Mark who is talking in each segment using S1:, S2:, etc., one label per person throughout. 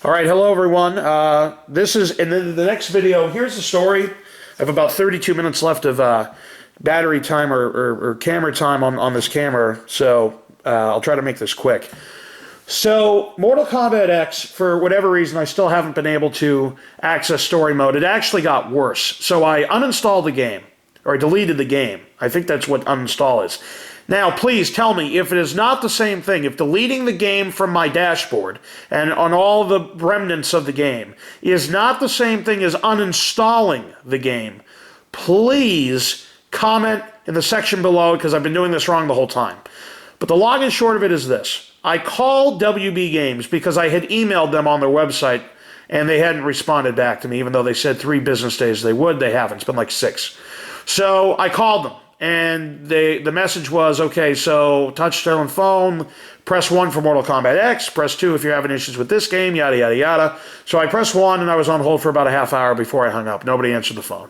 S1: All right, hello everyone. This is, and then the next video, here's the story. I have about 32 minutes left of battery time or camera time on this camera, so I'll try to make this quick. So, Mortal Kombat X, for whatever reason, I still haven't been able to access story mode. It actually got worse. So I uninstalled the game, or I deleted the game. I think that's what uninstall is. Now, please tell me if it is not the same thing, if deleting the game from my dashboard and on all the remnants of the game is not the same thing as uninstalling the game, please comment in the section below because I've been doing this wrong the whole time. But the long and short of it is this. I called WB Games because I had emailed them on their website and they hadn't responded back to me, even though they said 3 business days they would. They haven't. It's been like 6. So I called them. And the message was, okay, so touchtone phone, press 1 for Mortal Kombat X, press 2 if you're having issues with this game, yada, yada, yada. So I pressed 1 and I was on hold for about a half hour before I hung up. Nobody answered the phone.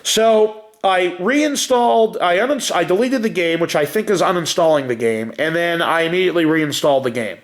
S1: So I reinstalled, I deleted the game, which I think is uninstalling the game, and then I immediately reinstalled the game.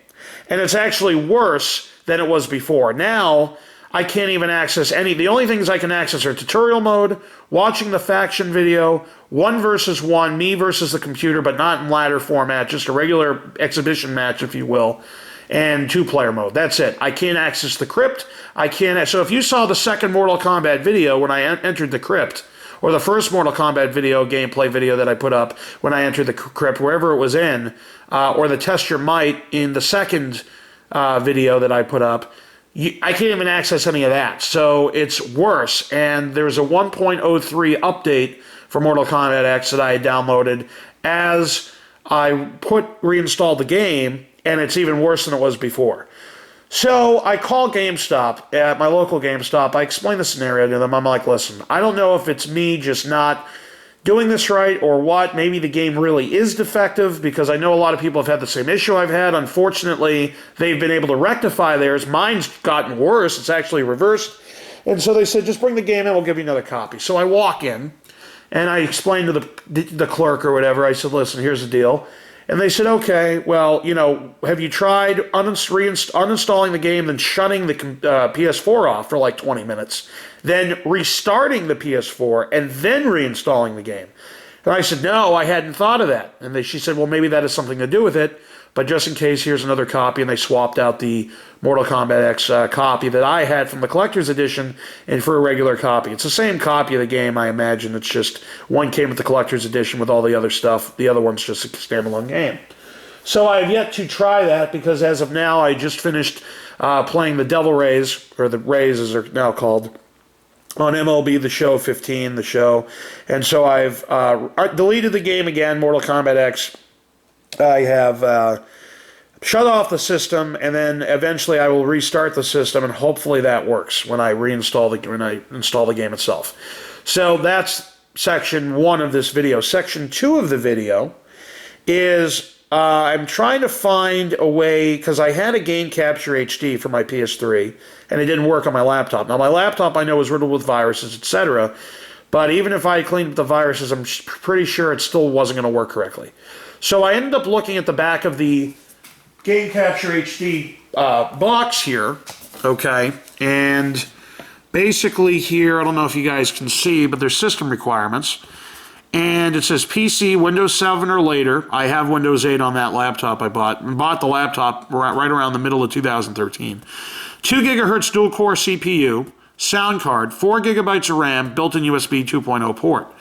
S1: And it's actually worse than it was before. Now, I can't even access any. The only things I can access are tutorial mode, watching the faction video, 1 versus 1, me versus the computer, but not in ladder format, just a regular exhibition match, if you will, and 2-player mode. That's it. I can't access the crypt. I can't. So if you saw the second Mortal Kombat video when I entered the crypt, or the first Mortal Kombat video, gameplay video that I put up when I entered the crypt, wherever it was in, or the test your might in the second video that I put up, I can't even access any of that, so it's worse. And there's a 1.03 update for Mortal Kombat X that I had downloaded as I reinstalled the game, and it's even worse than it was before. So I called GameStop, at my local GameStop. I explained the scenario to them. I'm like, listen, I don't know if it's me just not doing this right or what. Maybe the game really is defective because I know a lot of people have had the same issue I've had. Unfortunately, they've been able to rectify theirs. Mine's gotten worse. It's actually reversed. And so they said, just bring the game in. We'll give you another copy. So I walk in and I explained to the clerk or whatever. I said, listen, here's the deal. And they said, okay, well, you know, have you tried uninstalling the game, then shutting the PS4 off for like 20 minutes, then restarting the PS4, and then reinstalling the game? And I said, no, I hadn't thought of that. And she said, well, maybe that has something to do with it, but just in case, here's another copy. And they swapped out the Mortal Kombat X copy that I had from the collector's edition and for a regular copy. It's the same copy of the game, I imagine. It's just one came with the collector's edition with all the other stuff. The other one's just a standalone game. So I have yet to try that because as of now, I just finished playing the Devil Rays, or the Rays as they're now called, on MLB The Show 15, the show. And so I've deleted the game again, Mortal Kombat X. I have shut off the system, and then eventually I will restart the system, and hopefully that works when I install the game itself. So that's section 1 of this video. Section 2 of the video is I'm trying to find a way, because I had a Game Capture HD for my PS3, and it didn't work on my laptop. Now, my laptop I know is riddled with viruses, etc., but even if I cleaned up the viruses, I'm pretty sure it still wasn't going to work correctly. So I ended up looking at the back of the Game Capture HD box here, okay, and basically here, I don't know if you guys can see, but there's system requirements, and it says PC, Windows 7 or later. I have Windows 8 on that laptop I bought the laptop right around the middle of 2013. 2 gigahertz dual-core CPU, sound card, 4 gigabytes of RAM, built-in USB 2.0 port.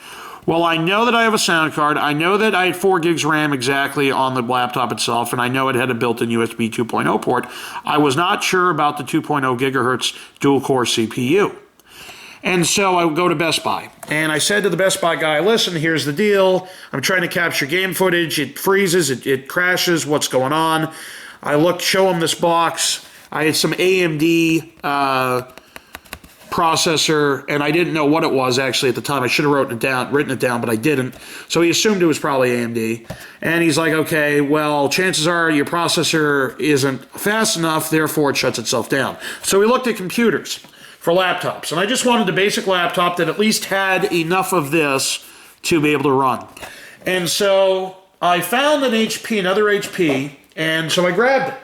S1: Well, I know that I have a sound card. I know that I had 4 gigs RAM exactly on the laptop itself, and I know it had a built-in USB 2.0 port. I was not sure about the 2.0 gigahertz dual-core CPU. And so I would go to Best Buy. And I said to the Best Buy guy, listen, here's the deal. I'm trying to capture game footage. It freezes. It crashes. What's going on? I show him this box. I had some AMD processor, and I didn't know what it was actually at the time. I should have written it down, but I didn't. So he assumed it was probably AMD. And he's like, okay, well, chances are your processor isn't fast enough, therefore it shuts itself down. So we looked at computers for laptops, and I just wanted a basic laptop that at least had enough of this to be able to run. And so I found an HP, another HP, and so I grabbed it.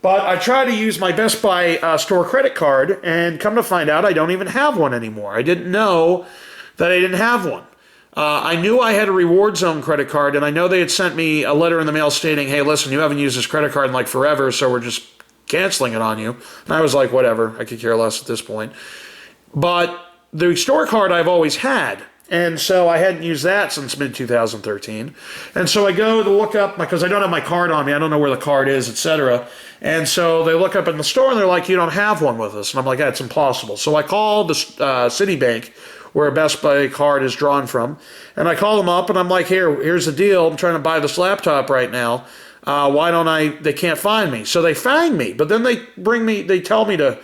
S1: But I try to use my Best Buy store credit card, and come to find out I don't even have one anymore. I didn't know that I didn't have one. I knew I had a Reward Zone credit card, and I know they had sent me a letter in the mail stating, hey, listen, you haven't used this credit card in like forever, so we're just canceling it on you. And I was like, whatever, I could care less at this point. But the store card I've always had, and so I hadn't used that since mid-2013. And so I go to look up, because I don't have my card on me, I don't know where the card is, etc. And so they look up in the store, and they're like, you don't have one with us. And I'm like, that's impossible. So I call the Citibank, where a Best Buy card is drawn from, and I call them up, and I'm like, here's the deal. I'm trying to buy this laptop right now. Why don't they can't find me. So they find me, but then they tell me to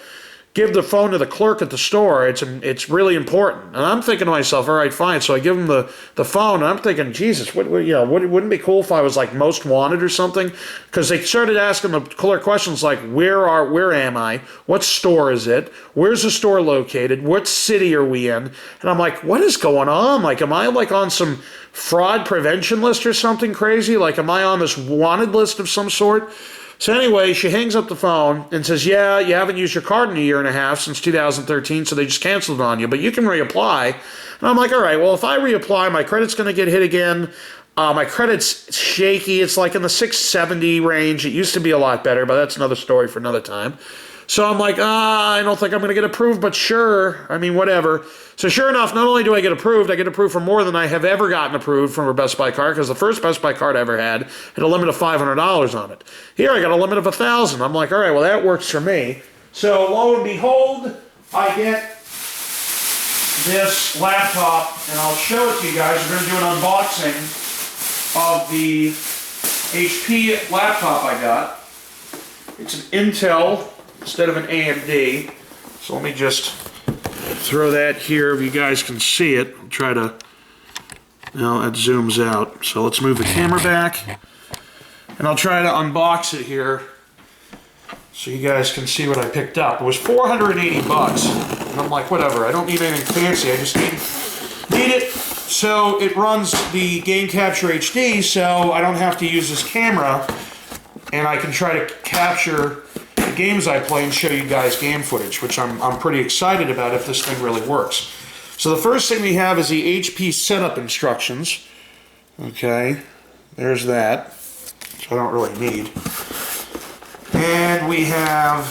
S1: give the phone to the clerk at the store. It's really important. And I'm thinking to myself, all right, fine. So I give them the phone, and I'm thinking, Jesus, wouldn't it be cool if I was like most wanted or something? Because they started asking the clerk questions like, where am I? What store is it? Where's the store located? What city are we in? And I'm like, what is going on? Like, am I like on some fraud prevention list or something crazy? Like, am I on this wanted list of some sort? So anyway, she hangs up the phone and says, yeah, you haven't used your card in a year and a half since 2013, so they just canceled it on you, but you can reapply. And I'm like, all right, well, if I reapply, my credit's going to get hit again. My credit's shaky. It's like in the 670 range. It used to be a lot better, but that's another story for another time. So I'm like, I don't think I'm going to get approved, but sure. I mean, whatever. So sure enough, not only do I get approved for more than I have ever gotten approved from a Best Buy card, because the first Best Buy card I ever had a limit of $500 on it. Here I got a limit of $1,000. I'm like, all right, well, that works for me. So lo and behold, I get this laptop, and I'll show it to you guys. We're going to do an unboxing of the HP laptop I got. It's an Intel instead of an AMD. So let me just throw that here if you guys can see it. I'll try to, now it zooms out. So let's move the camera back, and I'll try to unbox it here so you guys can see what I picked up. It was 480 bucks, and I'm like, whatever, I don't need anything fancy, I just need it so it runs the Game Capture HD, so I don't have to use this camera, and I can try to capture the games I play and show you guys game footage, which I'm pretty excited about if this thing really works. So the first thing we have is the HP setup instructions. Okay, there's that, which I don't really need. And we have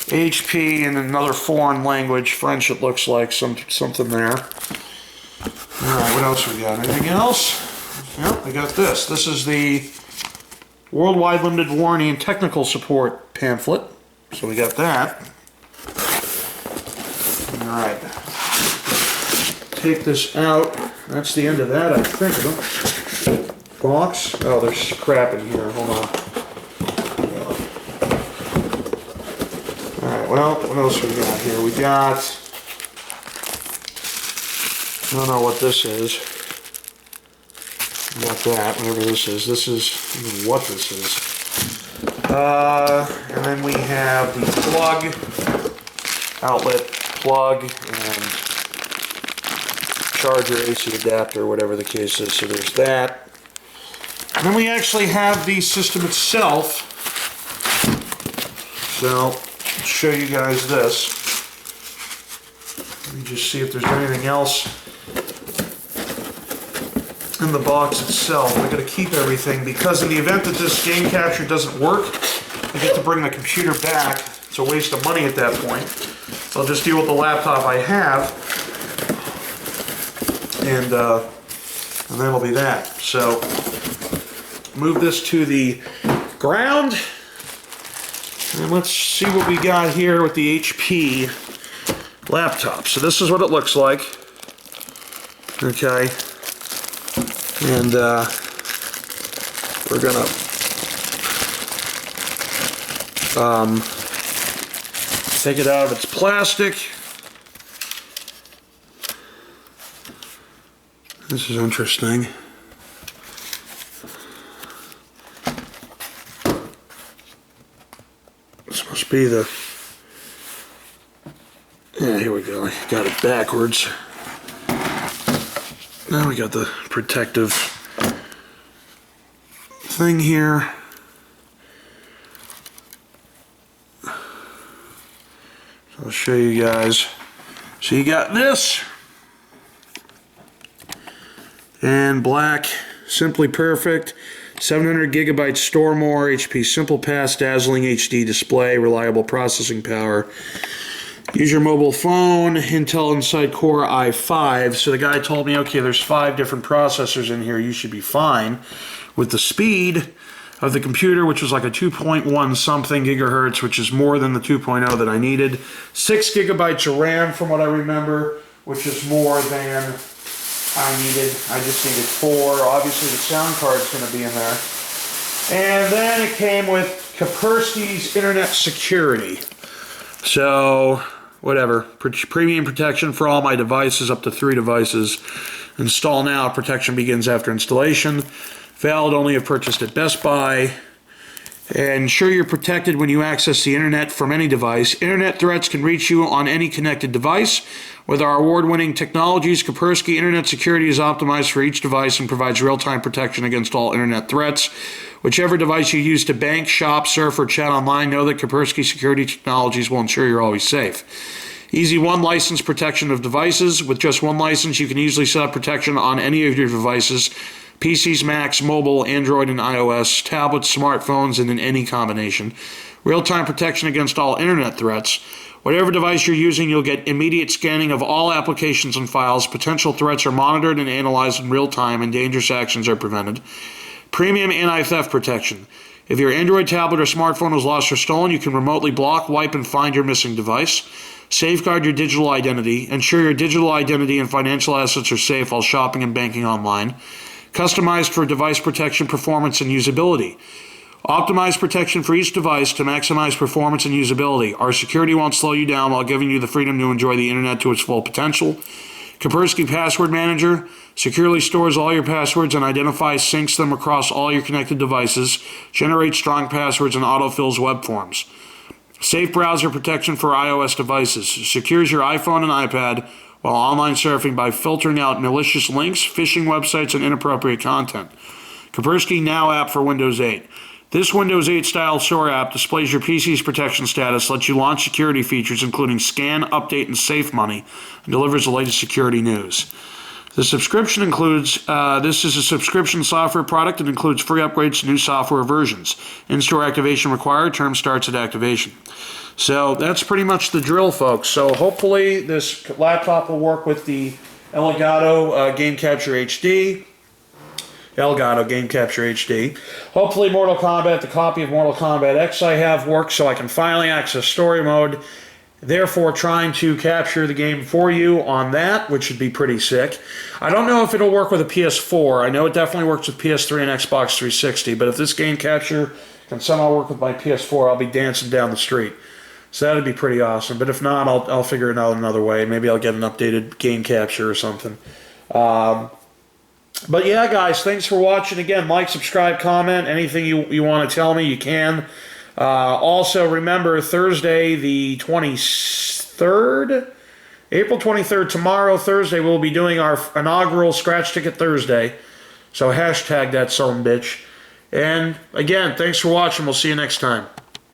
S1: HP in another foreign language, French it looks like, something there. Alright, what else we got? Anything else? Yep, I got this. This is the Worldwide Limited Warranty and Technical Support pamphlet. So we got that. Alright. Take this out. That's the end of that, I think. Box. Oh, there's crap in here. Hold on. Alright, well, what else we got here? We got, I don't know what this is. We got that, whatever this is. This is, I don't know what this is. And then we have the plug, outlet plug, and charger, AC adapter, whatever the case is. So there's that. And then we actually have the system itself. So, I'll show you guys this. Let me just see if there's anything else in the box itself. I gotta keep everything because in the event that this game capture doesn't work, I get to bring the computer back. It's a waste of money at that point. So I'll just deal with the laptop I have, and that'll be that. So move this to the ground, and let's see what we got here with the HP laptop. So this is what it looks like. Okay. And we're gonna take it out of its plastic. This is interesting. This must be the, yeah, here we go. I got it backwards. Now we got the protective thing here. So I'll show you guys. So you got this. And black, Simply Perfect. 700 gigabytes store more, HP Simple Pass, dazzling HD display, reliable processing power. Use your mobile phone, Intel Inside Core i5. So the guy told me, okay, there's 5 different processors in here, you should be fine. With the speed of the computer, which was like a 2.1 something gigahertz, which is more than the 2.0 that I needed. 6 gigabytes of RAM from what I remember, which is more than I needed. I just needed 4. Obviously the sound card's going to be in there. And then it came with Kaspersky's Internet Security. So, whatever. Premium protection for all my devices, up to 3 devices. Install now. Protection begins after installation. Valid only if purchased at Best Buy. Ensure you're protected when you access the internet from any device. Internet threats can reach you on any connected device. With our award-winning technologies, Kaspersky Internet Security is optimized for each device and provides real-time protection against all internet threats. Whichever device you use to bank, shop, surf, or chat online, know that Kaspersky Security Technologies will ensure you're always safe. Easy one license protection of devices. With just one license, you can easily set up protection on any of your devices. PCs, Macs, mobile, Android, and iOS, tablets, smartphones, and in any combination. Real-time protection against all internet threats. Whatever device you're using, you'll get immediate scanning of all applications and files. Potential threats are monitored and analyzed in real time, and dangerous actions are prevented. Premium anti-theft protection. If your Android tablet or smartphone is lost or stolen, you can remotely block, wipe, and find your missing device. Safeguard your digital identity. Ensure your digital identity and financial assets are safe while shopping and banking online. Customized for device protection, performance, and usability. Optimize protection for each device to maximize performance and usability. Our security won't slow you down while giving you the freedom to enjoy the internet to its full potential. Kaspersky Password Manager securely stores all your passwords and identifies, syncs them across all your connected devices, generates strong passwords, and autofills web forms. Safe browser protection for iOS devices. Secures your iPhone and iPad while online surfing by filtering out malicious links, phishing websites, and inappropriate content. Kaspersky Now app for Windows 8. This Windows 8 style store app displays your PC's protection status, lets you launch security features including scan, update, and safe money, and delivers the latest security news. The subscription includes, this is a subscription software product that includes free upgrades to new software versions. In-store activation required, term starts at activation. So that's pretty much the drill, folks. So hopefully this laptop will work with the Elgato Game Capture HD. Elgato Game Capture HD. Hopefully Mortal Kombat, the copy of Mortal Kombat X I have works so I can finally access story mode. Therefore trying to capture the game for you on that, which would be pretty sick. I don't know if it'll work with a PS4. I know it definitely works with PS3 and Xbox 360, but if this game capture can somehow work with my PS4, I'll be dancing down the street. So that'd be pretty awesome. But if not, I'll figure it out another way. Maybe I'll get an updated game capture or something. But yeah, guys, thanks for watching. Again, like, subscribe, comment. Anything you want to tell me, you can. Also, remember, Thursday the 23rd? April 23rd, tomorrow, Thursday, we'll be doing our inaugural Scratch Ticket Thursday. So hashtag that son bitch. And again, thanks for watching. We'll see you next time.